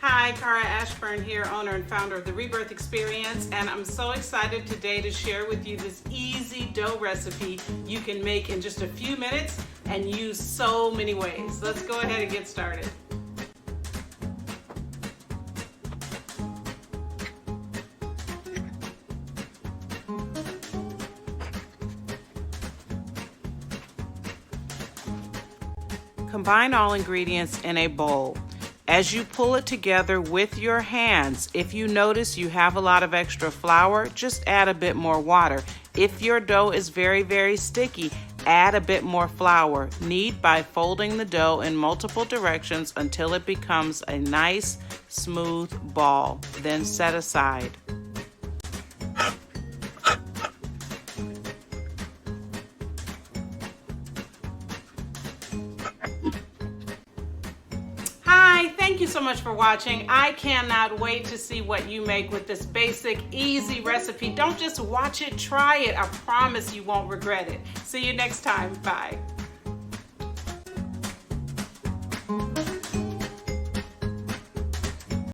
Hi, Cara Ashburn here, owner and founder of the Rebirth Experience, and I'm so excited today to share with you this easy dough recipe you can make in just a few minutes and use so many ways. Let's go ahead and get started. Combine all ingredients in a bowl. As you pull it together with your hands, if you notice you have a lot of extra flour, just add a bit more water. If your dough is very sticky, add a bit more flour. Knead by folding the dough in multiple directions until it becomes a nice, smooth ball. Then set aside. Thank you so much for watching. I cannot wait to see what you make with this basic, easy recipe. Don't just watch it, try it. I promise you won't regret it. See you next time. Bye.